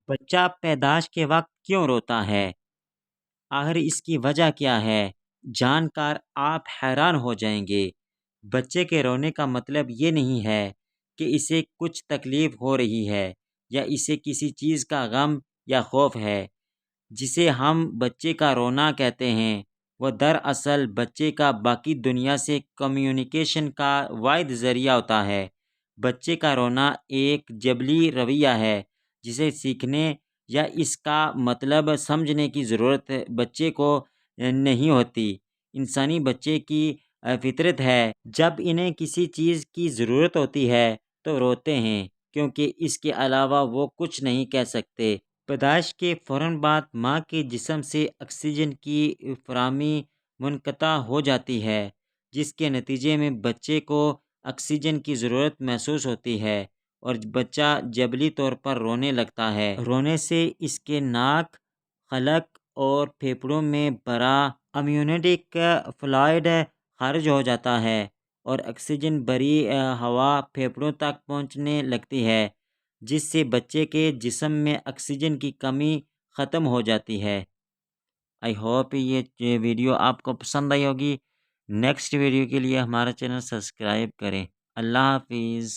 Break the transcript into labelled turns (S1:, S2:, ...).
S1: بچہ پیدائش کے وقت کیوں روتا ہے؟ آخر اس کی وجہ کیا ہے؟ جان کر آپ حیران ہو جائیں گے۔ بچے کے رونے کا مطلب یہ نہیں ہے کہ اسے کچھ تکلیف ہو رہی ہے یا اسے کسی چیز کا غم یا خوف ہے۔ جسے ہم بچے کا رونا کہتے ہیں وہ دراصل بچے کا باقی دنیا سے کمیونیکیشن کا واحد ذریعہ ہوتا ہے۔ بچے کا رونا ایک جبلی رویہ ہے جسے سیکھنے یا اس کا مطلب سمجھنے کی ضرورت بچے کو نہیں ہوتی۔ انسانی بچے کی فطرت ہے، جب انہیں کسی چیز کی ضرورت ہوتی ہے تو روتے ہیں، کیونکہ اس کے علاوہ وہ کچھ نہیں کہہ سکتے۔ پیدائش کے فوراً بعد ماں کے جسم سے آکسیجن کی فراہمی منقطع ہو جاتی ہے، جس کے نتیجے میں بچے کو آکسیجن کی ضرورت محسوس ہوتی ہے اور بچہ جبلی طور پر رونے لگتا ہے۔ رونے سے اس کے ناک، حلق اور پھیپھڑوں میں بھرا امنیوٹک فلوئڈ خارج ہو جاتا ہے اور آکسیجن بھری ہوا پھیپھڑوں تک پہنچنے لگتی ہے، جس سے بچے کے جسم میں آکسیجن کی کمی ختم ہو جاتی ہے۔ آئی ہوپ یہ ویڈیو آپ کو پسند آئی ہوگی۔ نیکسٹ ویڈیو کے لیے ہمارا چینل سبسکرائب کریں۔ اللہ حافظ۔